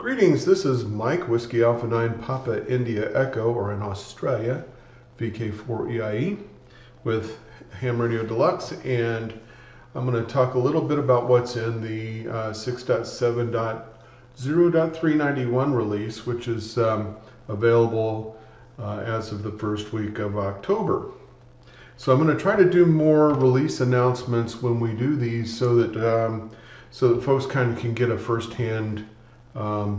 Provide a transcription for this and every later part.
Greetings, this is Mike, Whiskey Alpha 9 Papa India Echo, or in Australia, VK4EIE, with Ham Radio Deluxe, and I'm going to talk a little bit about what's in the 6.7.0391 release, which is available as of the first week of October. So I'm going to try to do more release announcements when we do these so that folks kind of can get a first-hand.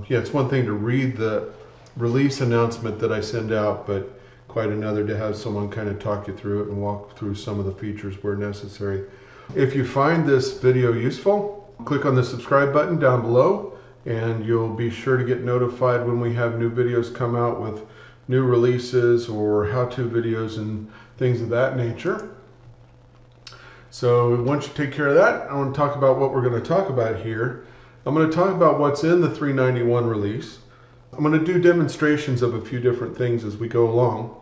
It's one thing to read the release announcement that I send out, but quite another to have someone kind of talk you through it and walk through some of the features where necessary. If you find this video useful, click on the subscribe button down below and you'll be sure to get notified when we have new videos come out with new releases or how-to videos and things of that nature. So once you take care of that, I want to talk about what we're going to talk about here. I'm going to talk about what's in the 391 release. I'm going to do demonstrations of a few different things as we go along.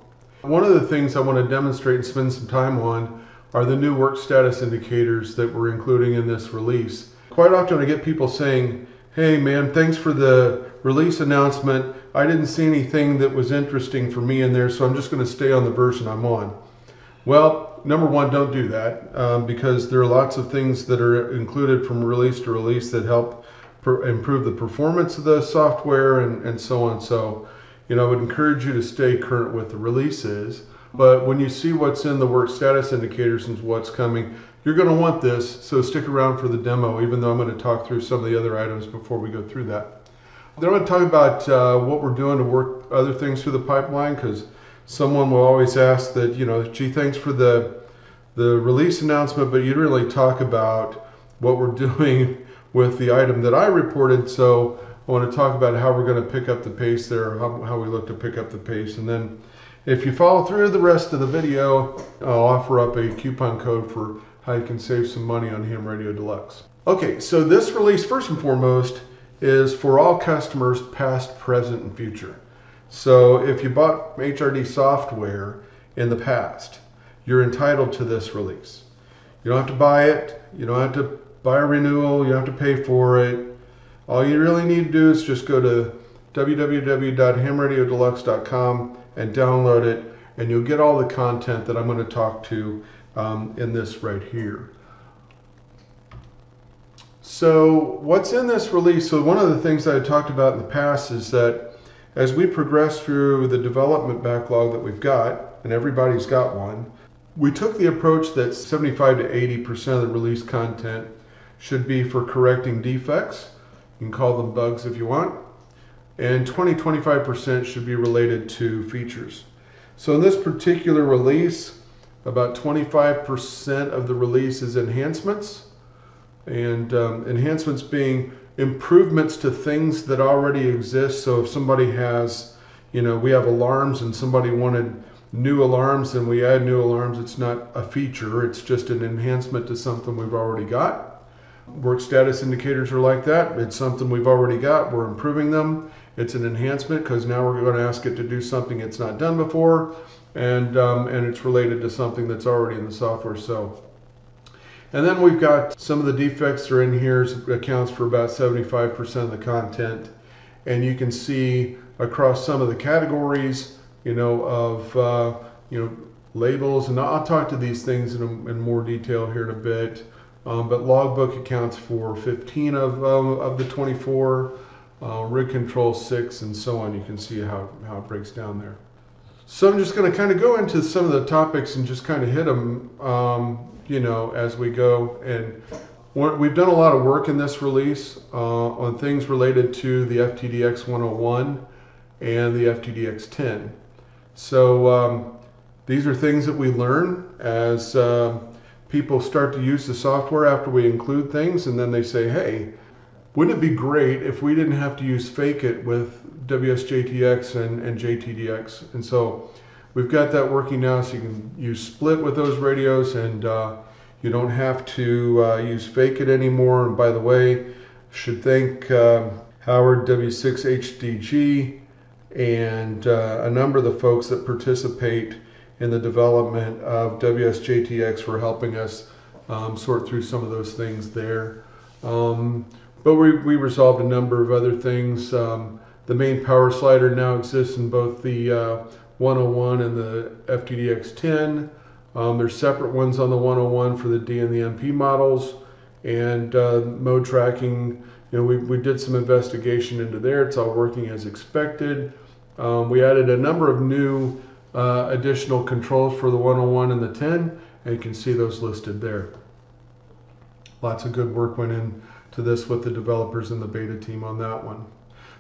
One of the things I want to demonstrate and spend some time on are the new work status indicators that we're including in this release. Quite often I get people saying, hey man, thanks for the release announcement. I didn't see anything that was interesting for me in there, so I'm just going to stay on the version I'm on. Well, number one, don't do that because there are lots of things that are included from release to release that help improve the performance of the software and so on. So, I would encourage you to stay current with the releases. But when you see what's in the work status indicators and what's coming, you're going to want this. So stick around for the demo, even though I'm going to talk through some of the other items before we go through that. Then I'm going to talk about what we're doing to work other things through the pipeline, because someone will always ask that, gee, thanks for the release announcement, but you didn't really talk about what we're doing with the item that I reported. So I want to talk about how we're going to pick up the pace there, how we look to pick up the pace. And then if you follow through the rest of the video, I'll offer up a coupon code for how you can save some money on Ham Radio Deluxe. Okay, so this release, first and foremost, is for all customers, past, present, and future. So if you bought HRD software in the past, you're entitled to this release. You don't have to buy it. You don't have to buy a renewal. You don't have to pay for it. All you really need to do is just go to www.hamradiodeluxe.com and download it, and you'll get all the content that I'm going to talk to in this right here. So what's in this release? So one of the things that I talked about in the past is that as we progress through the development backlog that we've got, and everybody's got one, we took the approach that 75 to 80% of the release content should be for correcting defects. You can call them bugs if you want. And 20-25% should be related to features. So in this particular release, about 25% of the release is enhancements. And enhancements being improvements to things that already exist. So if somebody has, we have alarms and somebody wanted new alarms and we add new alarms, it's not a feature, it's just an enhancement to something we've already got. Work status indicators are like that. It's something we've already got, we're improving them. It's an enhancement because now we're going to ask it to do something it's not done before, and it's related to something that's already in the software. So, and then we've got some of the defects that are in here, accounts for about 75% of the content, and you can see across some of the categories, of labels, and I'll talk to these things in more detail here in a bit. But logbook accounts for 15 of the 24, rig control 6, and so on. You can see how it breaks down there. So I'm just going to kind of go into some of the topics and just kind of hit them, as we go. And we've done a lot of work in this release on things related to the FTDX 101 and the FTDX 10. So these are things that we learn as people start to use the software after we include things, and then they say, hey, wouldn't it be great if we didn't have to use fake it with WSJTX and JTDX? And so we've got that working now, so you can use split with those radios, and you don't have to use fake it anymore. And by the way, should thank Howard W6HDG and a number of the folks that participate in the development of WSJTX for helping us sort through some of those things there. But we resolved a number of other things. The main power slider now exists in both the 101 and the FTDX10. There's separate ones on the 101 for the D and the NP models. And mode tracking, we did some investigation into there. It's all working as expected. We added a number of new additional controls for the 101 and the 10, and you can see those listed there. Lots of good work went into this with the developers and the beta team on that one.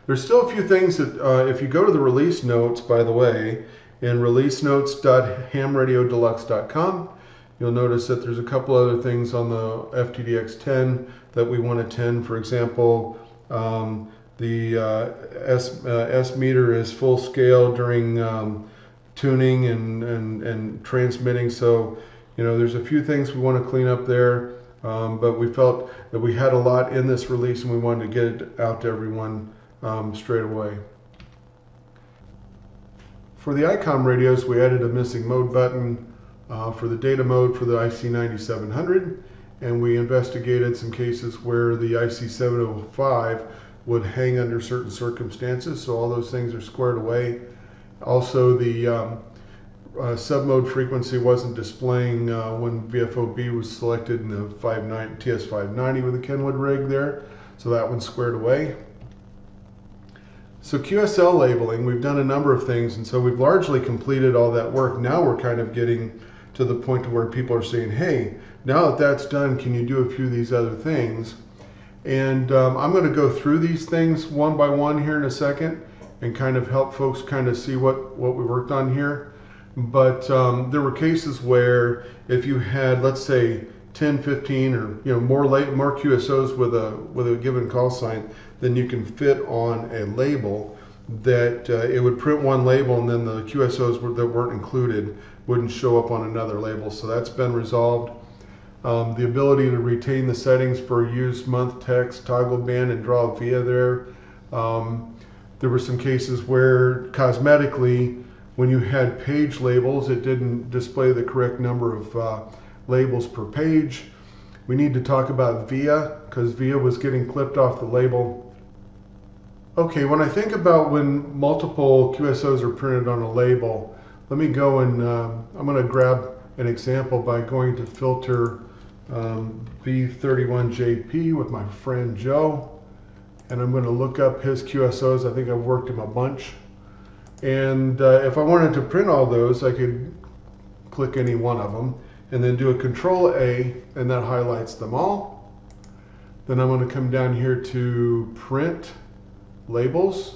There's still a few things that, if you go to the release notes, by the way, in releasenotes.hamradiodeluxe.com, you'll notice that there's a couple other things on the FTDX10 that we want to tend. For example, the S meter is full scale during tuning and transmitting. So, there's a few things we want to clean up there. But we felt that we had a lot in this release and we wanted to get it out to everyone straight away. For the ICOM radios, we added a missing mode button for the data mode for the IC9700, and we investigated some cases where the IC705 would hang under certain circumstances, so all those things are squared away. Also, the sub-mode frequency wasn't displaying when VFOB was selected in the TS590 with the Kenwood rig there, so that one's squared away. So QSL labeling, we've done a number of things, and so we've largely completed all that work. Now we're kind of getting to the point to where people are saying, hey, now that that's done, can you do a few of these other things? And I'm going to go through these things one by one here in a second and kind of help folks kind of see what we worked on here. But there were cases where if you had, let's say, 10, 15, or more QSOs with a given call sign than you can fit on a label, that it would print one label and then the QSOs that weren't included wouldn't show up on another label. So that's been resolved. The ability to retain the settings for use month text, toggle band, and draw via there. There were some cases where cosmetically, when you had page labels, it didn't display the correct number of labels per page. We need to talk about VIA, because VIA was getting clipped off the label. Okay, when I think about when multiple QSOs are printed on a label, let me go and I'm going to grab an example by going to filter V31JP with my friend Joe, and I'm going to look up his QSOs. I think I've worked him a bunch. And if I wanted to print all those, I could click any one of them and then do a Control A, and that highlights them all. Then I'm going to come down here to Print Labels.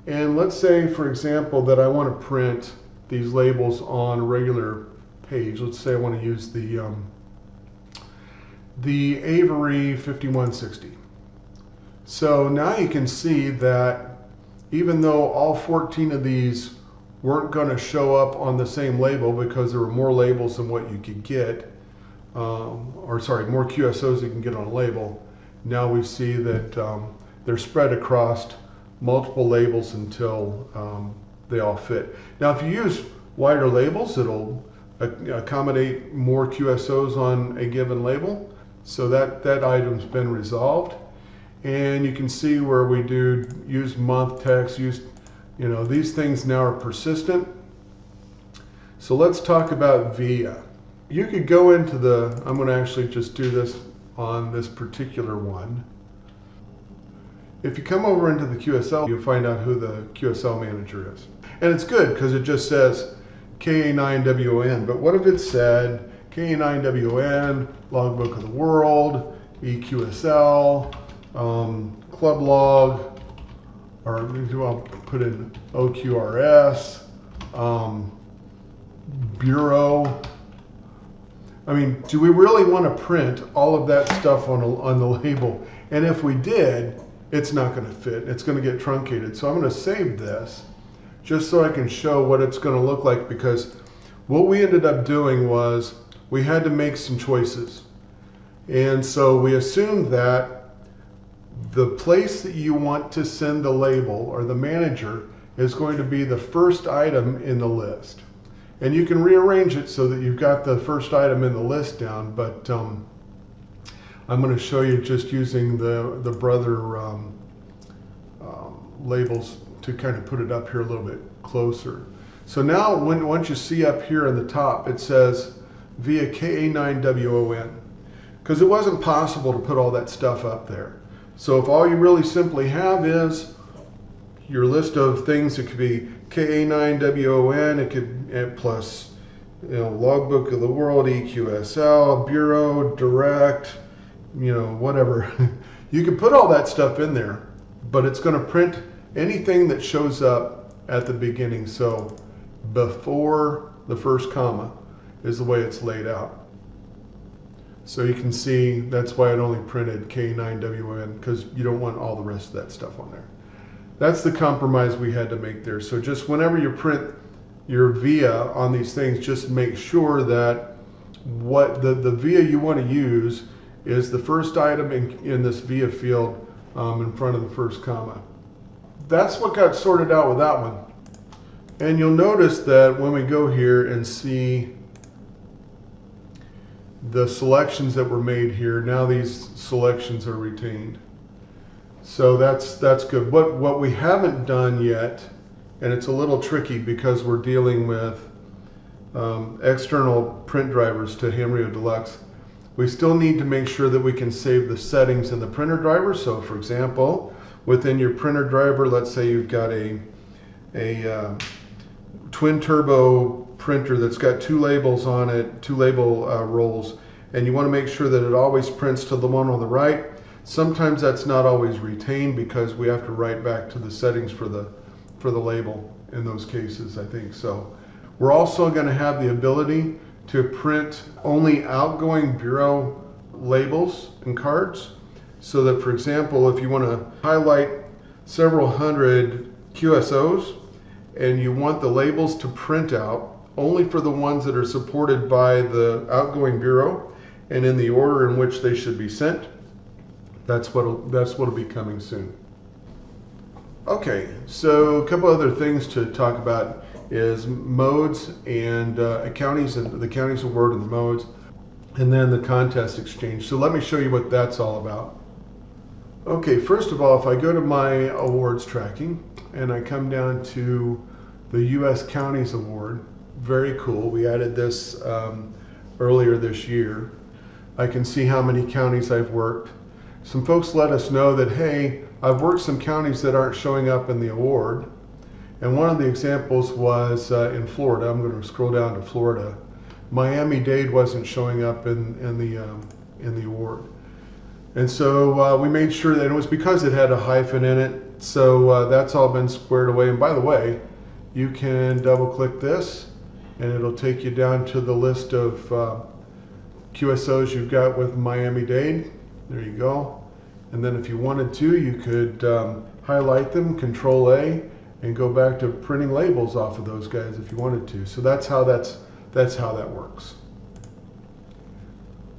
And let's say, for example, that I want to print these labels on a regular page. Let's say I want to use the Avery 5160. So now you can see that even though all 14 of these weren't going to show up on the same label because there were more labels than what you could get, more QSOs you can get on a label, now we see that they're spread across multiple labels until they all fit. Now if you use wider labels, it'll accommodate more QSOs on a given label. So that item's been resolved. And you can see where we do use month text, these things now are persistent. So let's talk about VIA. You could go into I'm going to actually just do this on this particular one. If you come over into the QSL, you'll find out who the QSL manager is. And it's good because it just says KA9WN. But what if it said KA9WN, Logbook of the World, EQSL, Club Log, or I'll put in OQRS, Bureau. I mean, do we really want to print all of that stuff on the label? And if we did, it's not going to fit. It's going to get truncated. So I'm going to save this just so I can show what it's going to look like, because what we ended up doing was we had to make some choices. And so we assumed that the place that you want to send the label, or the manager, is going to be the first item in the list. And you can rearrange it so that you've got the first item in the list down, but I'm going to show you just using the brother labels to kind of put it up here a little bit closer. So now once you see up here in the top, it says via KA9WON, because it wasn't possible to put all that stuff up there. So if all you really simply have is your list of things, it could be KA9WON, it could plus logbook of the world, EQSL, bureau, direct, whatever. You can put all that stuff in there, but it's going to print anything that shows up at the beginning. So before the first comma is the way it's laid out. So you can see that's why it only printed K9WN, because you don't want all the rest of that stuff on there. That's the compromise we had to make there. So just whenever you print your via on these things, just make sure that what the via you want to use is the first item in this via field in front of the first comma. That's what got sorted out with that one. And you'll notice that when we go here and see the selections that were made here, now these selections are retained. So that's good. What we haven't done yet, and it's a little tricky because we're dealing with external print drivers to Ham Radio Deluxe, we still need to make sure that we can save the settings in the printer driver. So for example, within your printer driver, let's say you've got a twin turbo printer that's got two labels on it, two label rolls, and you want to make sure that it always prints to the one on the right. Sometimes that's not always retained because we have to write back to the settings for the label in those cases, I think. So we're also going to have the ability to print only outgoing bureau labels and cards, so that, for example, if you want to highlight several hundred QSOs and you want the labels to print out only for the ones that are supported by the outgoing bureau and in the order in which they should be sent, that's what'll be coming soon. Okay, so a couple other things to talk about is modes and counties, and the counties award and the modes, and then the contest exchange. So let me show you what that's all about. Okay, first of all, if I go to my awards tracking and I come down to the U.S. Counties Award, very cool. We added this earlier this year. I can see how many counties I've worked. Some folks let us know that, hey, I've worked some counties that aren't showing up in the award. And one of the examples was in Florida. I'm going to scroll down to Florida. Miami-Dade wasn't showing up in the award. And so we made sure that it was because it had a hyphen in it. So that's all been squared away. And by the way, you can double click this and it'll take you down to the list of QSOs you've got with Miami-Dade. There you go. And then if you wanted to, you could highlight them, Control A, and go back to printing labels off of those guys if you wanted to. So that's how that works.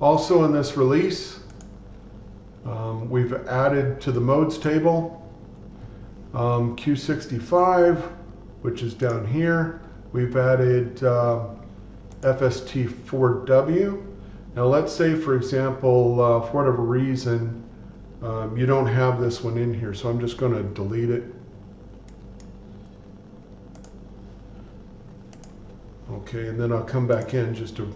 Also in this release, we've added to the modes table Q65, which is down here. We've added FST4W. Now let's say, for example, for whatever reason, you don't have this one in here, so I'm just going to delete it. Okay, and then I'll come back in just to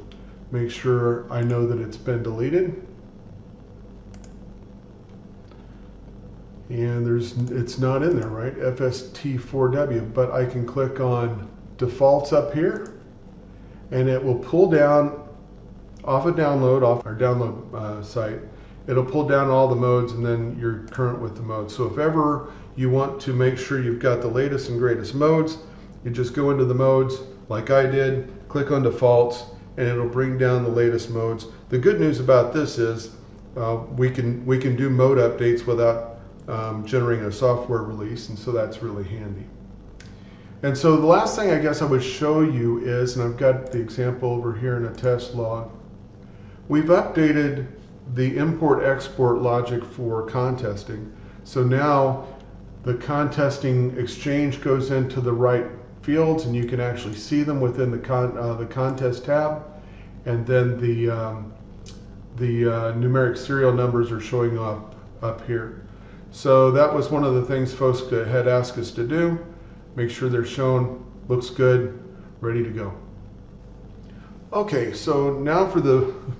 make sure I know that it's been deleted. And it's not in there, right? FST4W, but I can click on defaults up here, and it will pull down off our download site. It'll pull down all the modes, and then you're current with the modes. So if ever you want to make sure you've got the latest and greatest modes, you just go into the modes like I did, click on defaults, and it'll bring down the latest modes. The good news about this is we can do mode updates without generating a software release, and so that's really handy. And so the last thing I guess I would show you is, and I've got the example over here in a test log, we've updated the import-export logic for contesting. So now the contesting exchange goes into the right fields, and you can actually see them within the contest tab, and then numeric serial numbers are showing up here. So that was one of the things folks had asked us to do. Make sure they're shown, looks good, ready to go. Okay, so now for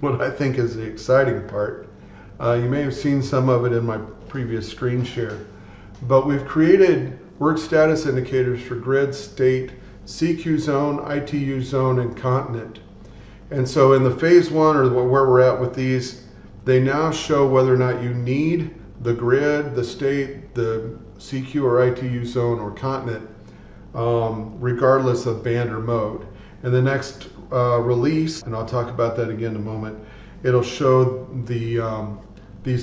what I think is the exciting part. You may have seen some of it in my previous screen share, but we've created work status indicators for grid, state, CQ zone, ITU zone, and continent. And so in the phase one, or where we're at with these, they now show whether or not you need the grid, the state, the CQ or ITU zone or continent, regardless of band or mode. And the next release, and I'll talk about that again in a moment, it'll show these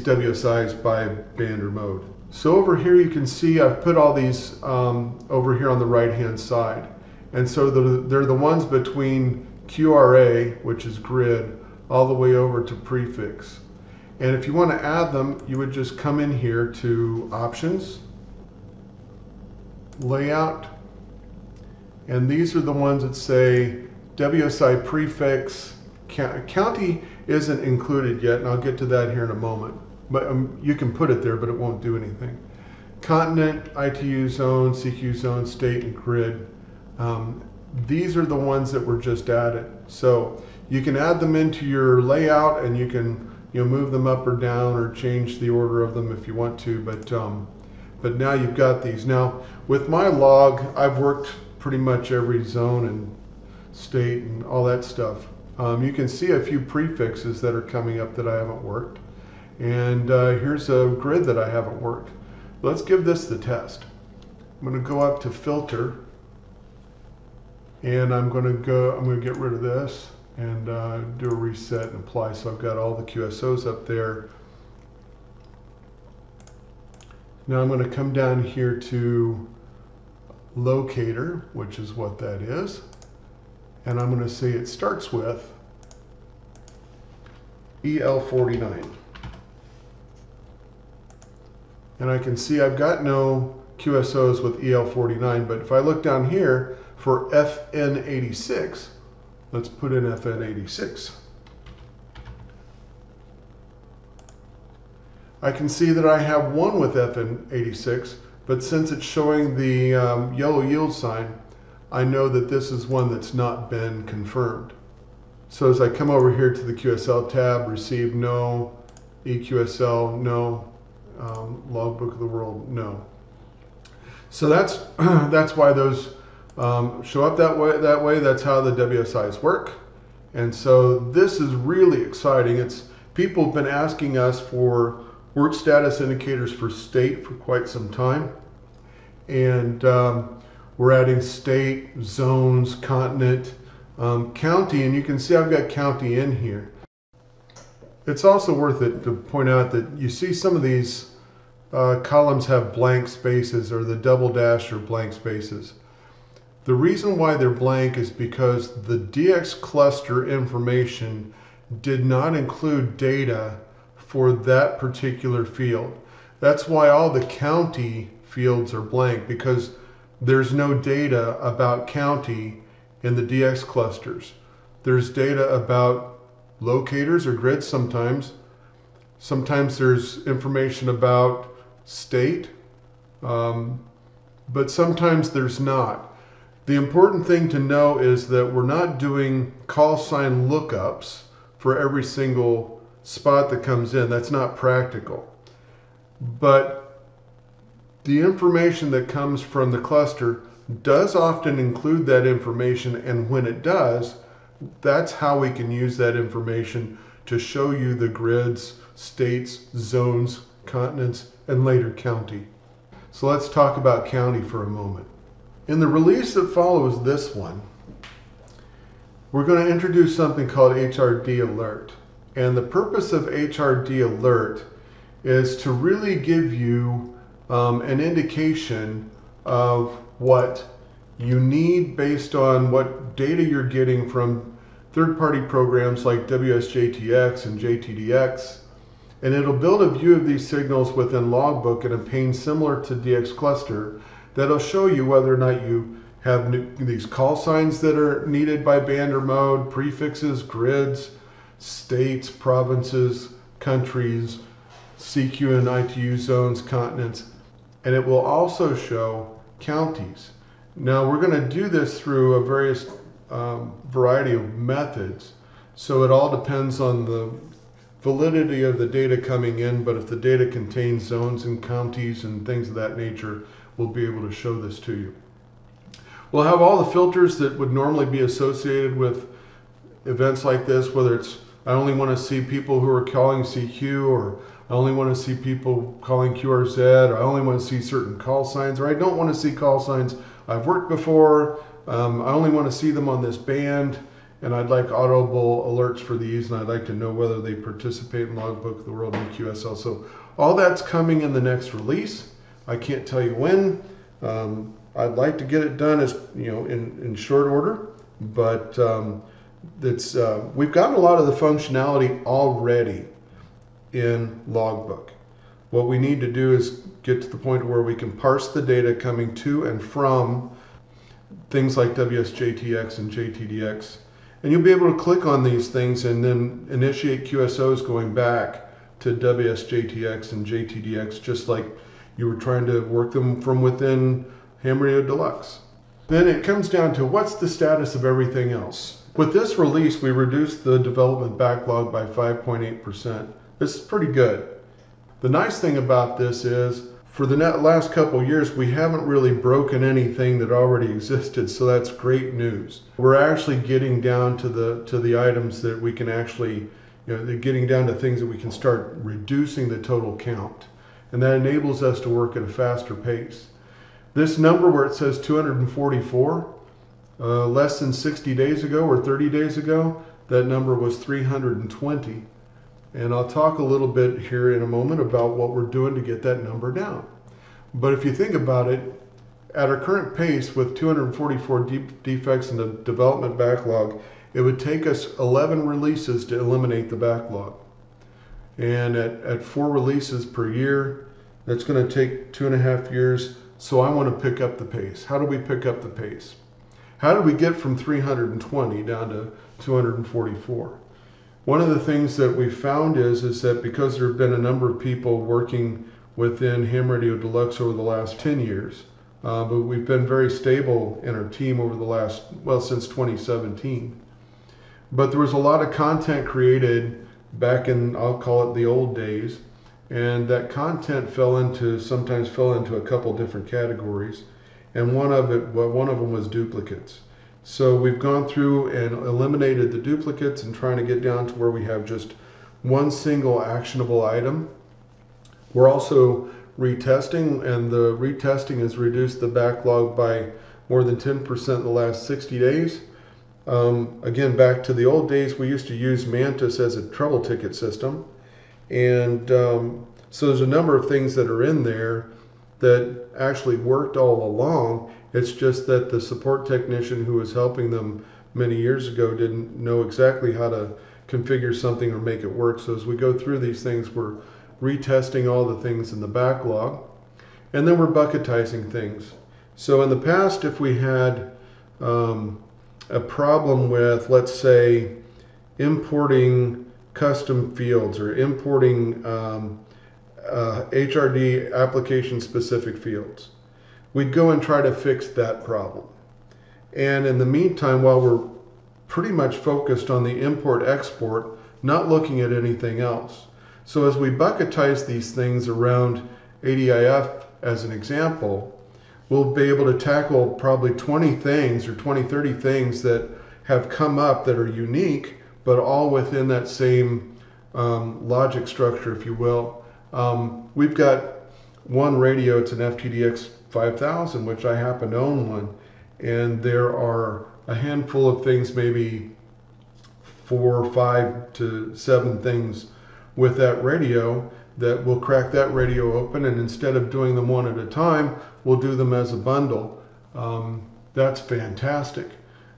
WSIs by band or mode. So over here you can see I've put all these over here on the right hand side. And so they're the ones between QRA, which is grid, all the way over to prefix. And if you want to add them, you would just come in here to Options, Layout, and these are the ones that say WSI prefix. County isn't included yet, and I'll get to that here in a moment. But you can put it there, but it won't do anything. Continent, ITU zone, CQ zone, state, and grid. These are the ones that were just added. So you can add them into your layout, and you can move them up or down or change the order of them if you want to. But now you've got these. Now with my log, I've worked pretty much every zone and state and all that stuff. You can see a few prefixes that are coming up that I haven't worked. And here's a grid that I haven't worked. Let's give this the test. I'm going to go up to Filter, and I'm going to get rid of this and do a reset and apply. So I've got all the QSOs up there. Now I'm going to come down here to Locator, which is what that is. And I'm going to say it starts with EL49. And I can see I've got no QSOs with EL49, but if I look down here for FN86, let's put in FN86. I can see that I have one with FN86, but since it's showing the yellow yield sign, I know that this is one that's not been confirmed. So as I come over here to the QSL tab, receive no, EQSL no, logbook of the world no. So that's why those show up that way. That's how the WSIs work. And so this is really exciting. People have been asking us for work status indicators for state for quite some time. And we're adding state, zones, continent, county, and you can see I've got county in here. It's also worth it to point out that you see some of these columns have blank spaces, or the double dash or blank spaces. The reason why they're blank is because the DX cluster information did not include data for that particular field. That's why all the county fields are blank, because there's no data about county in the DX clusters. There's data about locators or grids sometimes. Sometimes there's information about state, but sometimes there's not. The important thing to know is that we're not doing call sign lookups for every single spot that comes in. That's not practical. But the information that comes from the cluster does often include that information, and when it does, that's how we can use that information to show you the grids, states, zones, continents, and later county. So let's talk about county for a moment. In the release that follows this one, we're going to introduce something called HRD Alert. And the purpose of HRD Alert is to really give you an indication of what you need based on what data you're getting from third-party programs like WSJTX and JTDX. And it'll build a view of these signals within Logbook in a pane similar to DX Cluster that'll show you whether or not you have these call signs that are needed by band or mode, prefixes, grids, states, provinces, countries, CQ and ITU zones, continents, and it will also show counties. Now we're going to do this through a various variety of methods, so it all depends on the validity of the data coming in, but if the data contains zones and counties and things of that nature, we'll be able to show this to you. We'll have all the filters that would normally be associated with events like this, whether it's I only want to see people who are calling CQ, or I only want to see people calling QRZ, or I only want to see certain call signs, or I don't want to see call signs I've worked before, I only want to see them on this band, and I'd like audible alerts for these, and I'd like to know whether they participate in Logbook of the World and QSL. So all that's coming in the next release. I can't tell you when. I'd like to get it done as in short order, but we've gotten a lot of the functionality already in Logbook. What we need to do is get to the point where we can parse the data coming to and from things like WSJTX and JTDX. And you'll be able to click on these things and then initiate QSOs going back to WSJTX and JTDX, just like you were trying to work them from within Ham Radio Deluxe. Then it comes down to what's the status of everything else. With this release, we reduced the development backlog by 5.8%. This is pretty good. The nice thing about this is, for the last couple years, we haven't really broken anything that already existed, so that's great news. We're actually getting down to the items that we can actually, they're getting down to things that we can start reducing the total count, and that enables us to work at a faster pace. This number where it says 244, less than 60 days ago or 30 days ago, that number was 320. And I'll talk a little bit here in a moment about what we're doing to get that number down. But if you think about it, at our current pace with 244 defects in the development backlog, it would take us 11 releases to eliminate the backlog. And at 4 releases per year, that's going to take 2.5 years. So I want to pick up the pace. How do we pick up the pace? How do we get from 320 down to 244? One of the things that we found is that because there have been a number of people working within Ham Radio Deluxe over the last 10 years, but we've been very stable in our team over the last, since 2017. But there was a lot of content created back in, I'll call it the old days, and that content sometimes fell into a couple different categories, and one of them was duplicates. So we've gone through and eliminated the duplicates and trying to get down to where we have just one single actionable item. We're also retesting, and the retesting has reduced the backlog by more than 10% in the last 60 days. Again, back to the old days, we used to use Mantis as a trouble ticket system. And so there's a number of things that are in there that actually worked all along. It's just that the support technician who was helping them many years ago didn't know exactly how to configure something or make it work. So as we go through these things, we're retesting all the things in the backlog, and then we're bucketizing things. So in the past, if we had a problem with, let's say, importing custom fields or importing HRD application specific fields, we'd go and try to fix that problem. And in the meantime, while we're pretty much focused on the import-export, not looking at anything else. So as we bucketize these things around ADIF as an example, we'll be able to tackle probably 20 things or 20, 30 things that have come up that are unique, but all within that same logic structure, if you will. We've got one radio, it's an FTDX 5000, which I happen to own one, and there are a handful of things, maybe 4, 5 to 7 things with that radio that will crack that radio open, and instead of doing them one at a time, we'll do them as a bundle. That's fantastic.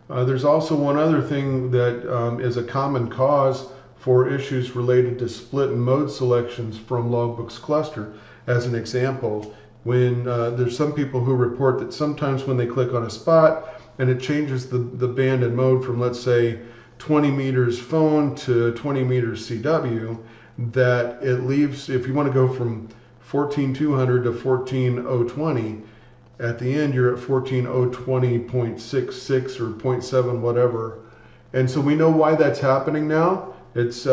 There's also one other thing that is a common cause for issues related to split and mode selections from Logbook's cluster. As an example, when there's some people who report that sometimes when they click on a spot and it changes the band and mode from, let's say, 20 meters phone to 20 meters CW, that it leaves, if you want to go from 14200 to 14020, at the end you're at 14020.66 or 0.7 whatever. And so we know why that's happening now. It's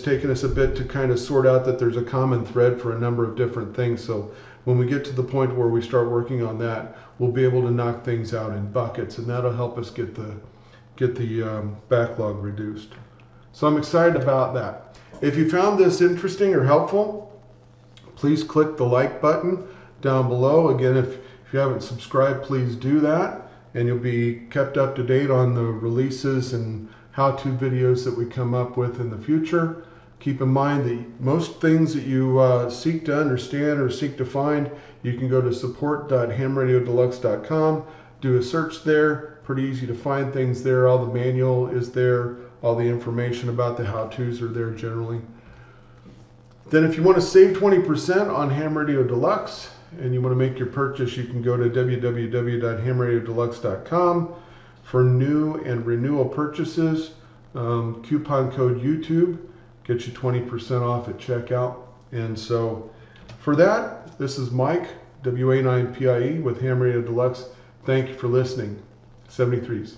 taken us a bit to kind of sort out that there's a common thread for a number of different things. So when we get to the point where we start working on that, we'll be able to knock things out in buckets, and that'll help us get the backlog reduced. So I'm excited about that. If you found this interesting or helpful, please click the like button down below. Again, if you haven't subscribed, please do that, and you'll be kept up to date on the releases and how-to videos that we come up with in the future. Keep in mind that most things that you seek to understand or seek to find, you can go to support.hamradiodeluxe.com, do a search there. Pretty easy to find things there. All the manual is there. All the information about the how-tos are there generally. Then if you want to save 20% on Ham Radio Deluxe and you want to make your purchase, you can go to www.hamradiodeluxe.com. For new and renewal purchases, coupon code YouTube gets you 20% off at checkout. And so for that, this is Mike, WA9PIE with Ham Radio Deluxe. Thank you for listening. 73s.